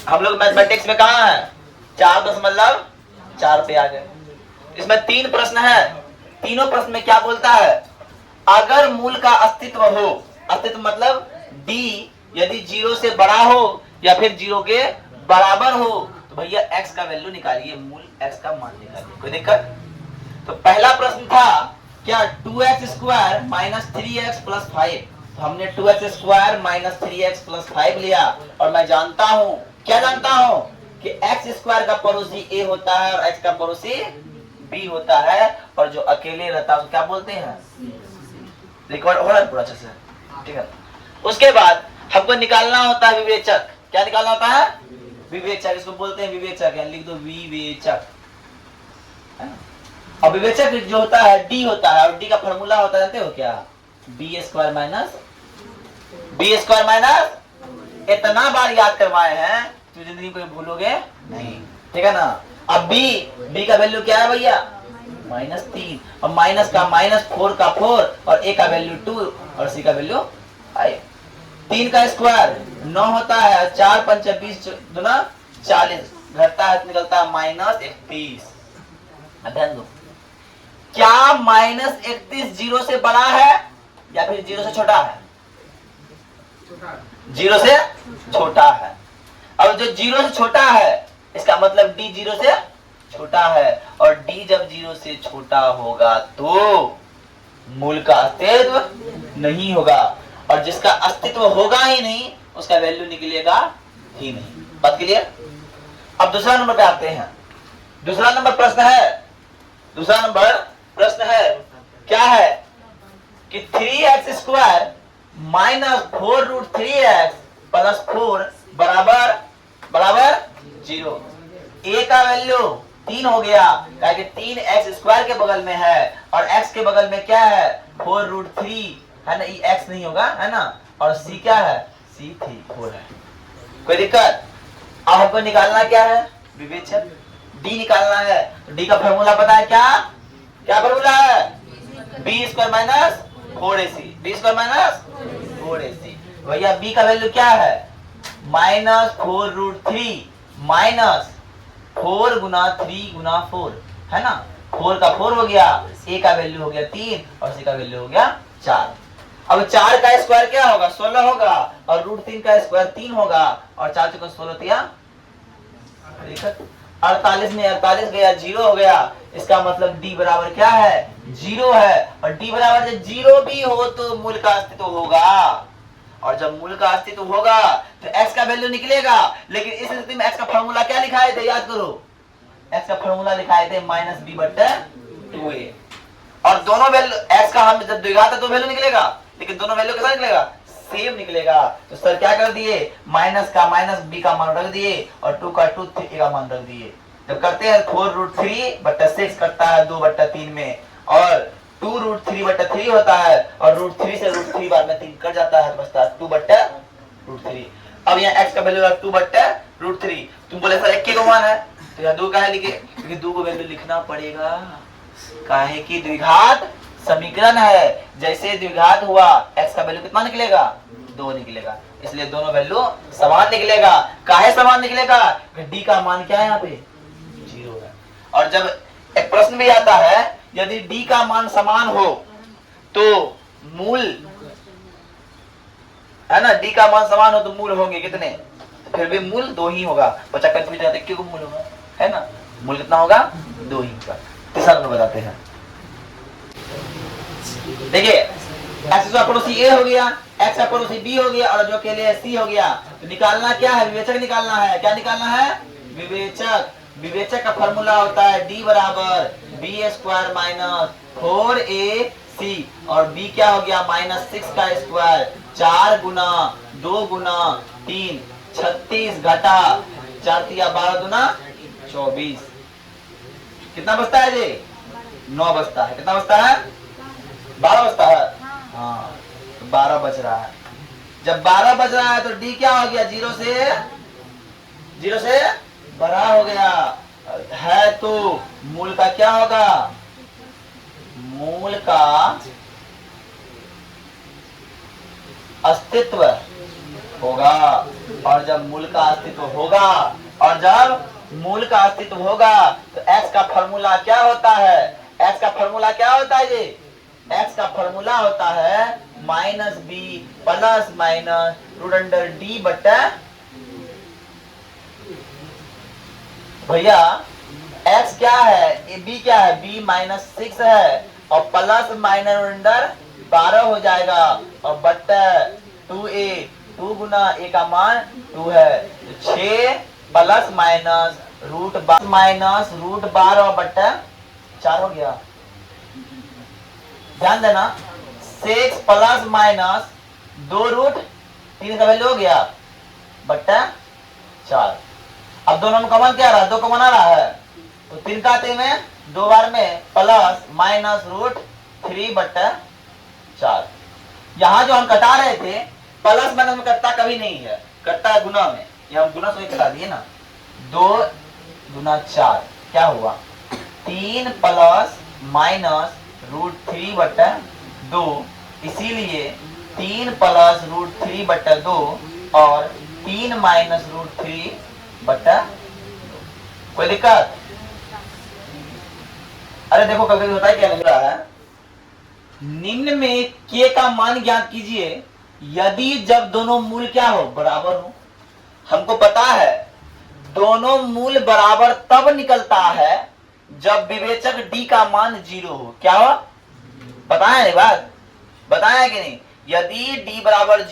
हम लोग मैथमेटिक्स में कहाँ है 4.4 पे आ गए। इसमें 3 प्रश्न है। तीनों प्रश्न में क्या बोलता है, अगर मूल का अस्तित्व हो, अस्तित्व मतलब d यदि 0 से बड़ा हो या फिर 0 के बराबर हो तो भैया x का वैल्यू निकालिए, मूल x का मान निकालिए। कोई दिक्कत? तो पहला प्रश्न था क्या 2x square minus 3x plus 5। तो हमने 2x square minus 3x plus 5 लिया और मैं जानता हूं, क्या जानता हूं कि x स्क्वायर का पड़ोसी a होता है और x का पड़ोसी b होता है, और जो अकेले रहता है उसको क्या बोलते हैं, रिकॉर्ड हो रहा है पूरा अच्छे से, ठीक है। उसके बाद हमको निकालना होता है विवेचक। क्या निकालना होता है? विवेचक। इसको बोलते हैं विवेचक, यानी लिख दो विवेचक। और विवेचक जो होता है d होता है, और d का फॉर्मूला होता है जानते हो क्या, बी स्क्वायर माइनस। इतना बार याद करवाए हैं तो जिंदगी को भूलोगे नहीं, ठीक है ना। अब b का वैल्यू क्या है भैया, -3, और माइनस का -4 का 4 और a का वैल्यू 2 और c का वैल्यू 5। 3 का स्क्वायर 9 होता है, 4 पंच 20 दुना 40, घटता है निकलता है -31। ध्यान दो, क्या -31 0 से बड़ा है या फिर 0 से छोटा है? 0 से छोटा है। अब जो 0 से छोटा है इसका मतलब d 0 से छोटा है, और d जब 0 से छोटा होगा तो मूल का अस्तित्व नहीं होगा, और जिसका अस्तित्व होगा ही नहीं उसका वैल्यू निकलेगा ही नहीं। बात क्लियर? अब दूसरा नंबर पे आते हैं। दूसरा नंबर प्रश्न है क्या है कि 3x square minus 4√3x plus 4 बराबर 0। a का वैल्यू 3 हो गया, क्योंकि 3x स्क्वायर के बगल में है और x के बगल में क्या है 4√3 है ना, ये x नहीं होगा है ना, और c क्या है, c 4 है। कोई दिक्कत? अब हमको निकालना क्या है, विवेचक d निकालना है। d का फॉर्मूला पता है क्या फॉर्मूला है, बी स्क्वायर माइनस 4ac। भैया b का वैल्यू क्या है, -4√3 माइनस 4 गुना 3 गुना 4 है ना, 4 का 4 हो गया, a का वैल्यू हो गया 3 और c का वैल्यू हो गया 4। अब 4 का स्क्वायर क्या होगा, 16 होगा, और √3 का स्क्वायर 3 होगा, और 4 चौका 16 दिया 48 में 48 गया, 0 हो गया। इसका मतलब d बराबर क्या है, 0 है, और d बराबर जब 0 भी हो तो मूल का अस्तित्व होगा, और जब मूल का अस्तित्व होगा तो x का वैल्यू निकलेगा। लेकिन इस स्थिति में x का फॉर्मूला क्या लिखाए थे, याद करो, x का फॉर्मूला लिखाए थे -b/2a, और दोनों वैल्यू x का हम जब द्विघात तो वैल्यू निकलेगा, लेकिन दोनों वैल्यू कैसा निकलेगा, सेम निकलेगा। तो सर क्या कर दिए, माइनस का -b का मान रख दिए और 2 का 2 3 का मान रख दिए। जब करते हैं 4√3/6 करता है 2/3 में, और 2√3/3 होता है, और √3 से √3 बार में 3 कट जाता है तो बचता है 2/√3। अब यहाँ x का वैल्यू 2/√3। तुम बोले सर 1 के मान है तो यहाँ 2 का है लिखे, क्योंकि 2 को वैल्यू लिखना पड़ेगा, काहे कि द्विघात समीकरण है। जैसे द्विघात हुआ x का वैल्यू कितना निकलेगा, 2 निकलेगा, इसलिए दोनों वैल्यू समान निकलेगा। काहे समान निकलेगा, d का मान क्या है यहाँ पे 0 है। और जब एक प्रश्न भी आता है यदि d का मान समान हो तो मूल है ना, d का मान समान हो तो मूल होंगे कितने, फिर भी मूल 2 ही होगा। बच्चा कंफ्यूज रहता है क्यों मूल होगा, है ना, मूल कितना होगा 2 ही होगा। तीसरा नंबर बताते हैं। देखिए x का पड़ोसी a हो गया, x का पड़ोसी b हो गया, और जो अकेले है c हो गया। तो निकालना क्या है, विवेचक निकालना है। क्या निकालना है, विवेचक। विवेचक का फॉर्मूला होता है d बराबर b स्क्वायर माइनस 4ac, और b क्या हो गया -6 का स्क्वायर, 4 गुना 2 गुना 3 36 घटा 4 3 12 दुना 24। कितना बचता है जी, 9 बचता है। कितना बचता है, 12 बचता है। हाँ, तो 12 बच रहा है। जब 12 बच रहा है तो d क्या हो गया, 0 से बड़ा हो गया है, तो मूल का क्या होगा, मूल का अस्तित्व होगा। और जब मूल का अस्तित्व होगा, और जब मूल का अस्तित्व होगा तो x का फॉर्मूला क्या होता है? x का फॉर्मूला क्या होता है जी? x का फॉर्मूला होता है minus B plus minus root under D बटा, भैया x क्या है, b क्या है, b माइनस 6 है और प्लस माइनस रूट अंडर 12 हो जाएगा और बट्टा 2a, 2 गुना a का मान 2 है तो 6 plus minus root minus root 12 बट्टा 4 हो गया। ध्यान देना 6 प्लस माइनस 2 रूट 3 का वैल्यू हो गया बट्टा 4। अब दोनों में कॉमन क्या आ रहा है? 2 कॉमन आ रहा है तो 3 का 3 में 2 बार में प्लस माइनस रूट 3 बट्टा 4। यहाँ जो हम कटा रहे थे प्लस माइनस में कटता कभी नहीं है, कटता है गुना में। ये हम गुना से कटा दिए ना, 2 गुना 4 क्या हुआ 3 प्लस माइनस रूट 3 बट्टा 2, इसीलिए 3 प्लस रूट 3 बट्टा 2 और 3 माइनस रूट 3 बट्टा 2। कोई दिक्कत? अरे देखो कभी कभी होता है क्या लग रहा है, निम्न में k का मान ज्ञात कीजिए यदि जब दोनों मूल क्या हो, बराबर हो। हमको पता है दोनों मूल बराबर तब निकलता है जब विवेचक d का मान 0 हो। क्या हो? बताया बात, बताया कि नहीं? यदि d बराबर